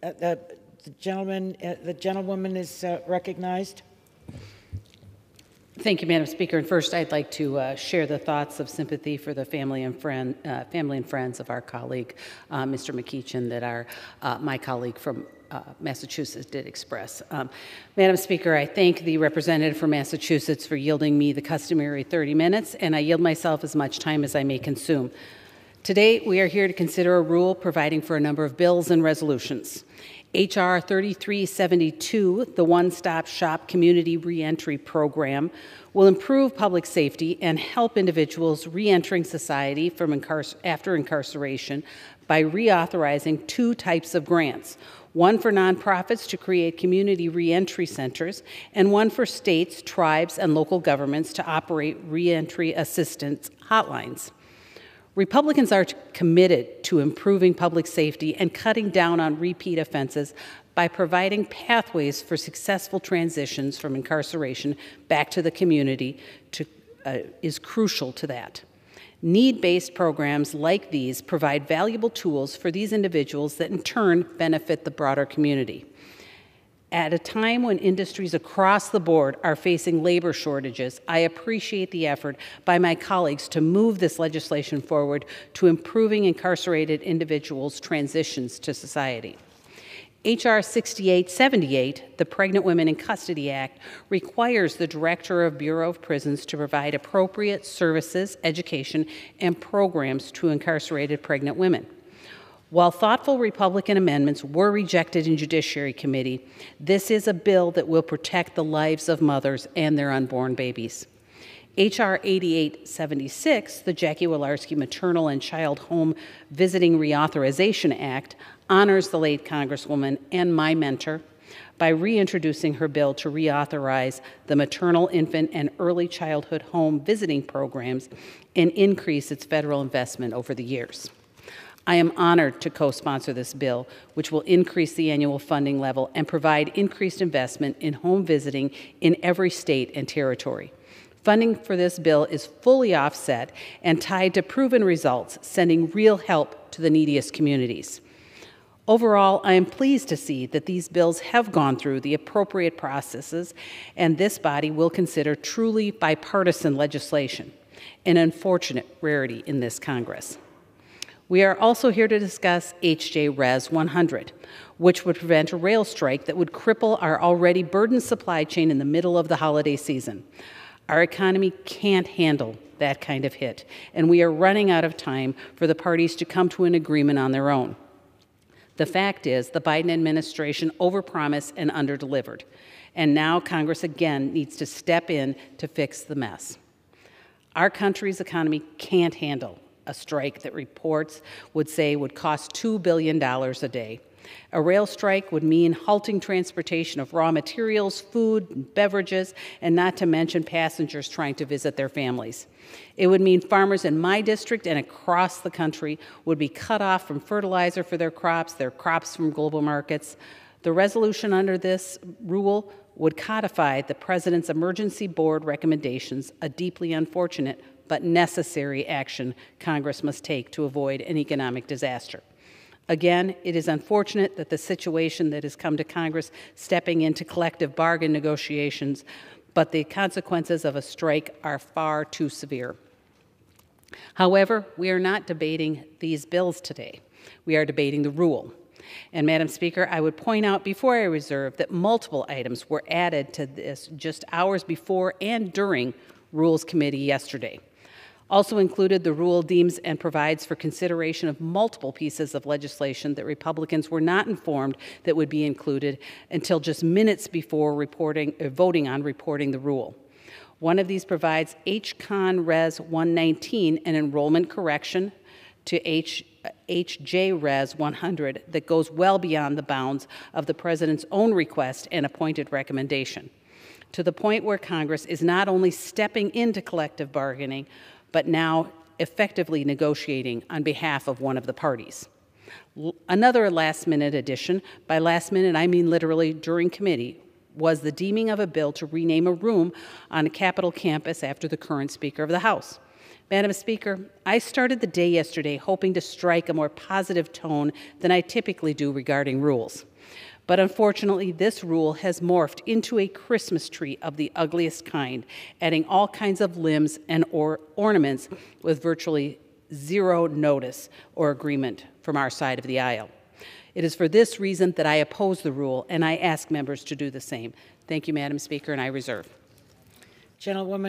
The gentlewoman is recognized. Thank you, Madam Speaker. And first, I'd like to share the thoughts of sympathy for the family and friends of our colleague, Mr. McEachin, that my colleague from Massachusetts did express. Madam Speaker, I thank the representative from Massachusetts for yielding me the customary 30 minutes, and I yield myself as much time as I may consume. Today, we are here to consider a rule providing for a number of bills and resolutions. H.R. 3372, the One-Stop Shop Community Reentry Program, will improve public safety and help individuals reentering society from after incarceration by reauthorizing two types of grants, one for nonprofits to create community reentry centers, and one for states, tribes, and local governments to operate reentry assistance hotlines. Republicans are committed to improving public safety and cutting down on repeat offenses by providing pathways for successful transitions from incarceration back to the community is crucial to that. Need-based programs like these provide valuable tools for these individuals that in turn benefit the broader community. At a time when industries across the board are facing labor shortages, I appreciate the effort by my colleagues to move this legislation forward to improving incarcerated individuals' transitions to society. H.R. 6878, the Pregnant Women in Custody Act, requires the Director of Bureau of Prisons to provide appropriate services, education, and programs to incarcerated pregnant women. While thoughtful Republican amendments were rejected in Judiciary Committee, this is a bill that will protect the lives of mothers and their unborn babies. H.R. 8876, the Jackie Walorski Maternal and Child Home Visiting Reauthorization Act, honors the late Congresswoman and my mentor by reintroducing her bill to reauthorize the maternal, infant, and early childhood home visiting programs and increase its federal investment over the years. I am honored to co-sponsor this bill, which will increase the annual funding level and provide increased investment in home visiting in every state and territory. Funding for this bill is fully offset and tied to proven results, sending real help to the neediest communities. Overall, I am pleased to see that these bills have gone through the appropriate processes, and this body will consider truly bipartisan legislation, an unfortunate rarity in this Congress. We are also here to discuss H.J. Res. 100, which would prevent a rail strike that would cripple our already burdened supply chain in the middle of the holiday season. Our economy can't handle that kind of hit, and we are running out of time for the parties to come to an agreement on their own. The fact is, the Biden administration overpromised and underdelivered, and now Congress again needs to step in to fix the mess. Our country's economy can't handle a strike that reports would say would cost $2 billion a day. A rail strike would mean halting transportation of raw materials, food, and beverages, and not to mention passengers trying to visit their families. It would mean farmers in my district and across the country would be cut off from fertilizer for their crops from global markets. The resolution under this rule would codify the President's Emergency Board recommendations, a deeply unfortunate but necessary action Congress must take to avoid an economic disaster. Again, it is unfortunate that the situation that has come to Congress stepping into collective bargain negotiations, but the consequences of a strike are far too severe. However, we are not debating these bills today. We are debating the rule. And Madam Speaker, I would point out before I reserve that multiple items were added to this just hours before and during Rules Committee yesterday. Also included, the rule deems and provides for consideration of multiple pieces of legislation that Republicans were not informed that would be included until just minutes before voting on reporting the rule. One of these provides H.Con. Res. 119, an enrollment correction to H.J. Res. 100 that goes well beyond the bounds of the President's own request and appointed recommendation, to the point where Congress is not only stepping into collective bargaining, but now effectively negotiating on behalf of one of the parties. Another last-minute addition, by last minute I mean literally during committee, was the deeming of a bill to rename a room on a Capitol campus after the current Speaker of the House. Madam Speaker, I started the day yesterday hoping to strike a more positive tone than I typically do regarding rules. But unfortunately, this rule has morphed into a Christmas tree of the ugliest kind, adding all kinds of limbs and ornaments with virtually zero notice or agreement from our side of the aisle. It is for this reason that I oppose the rule, and I ask members to do the same. Thank you, Madam Speaker, and I reserve. Gentlewoman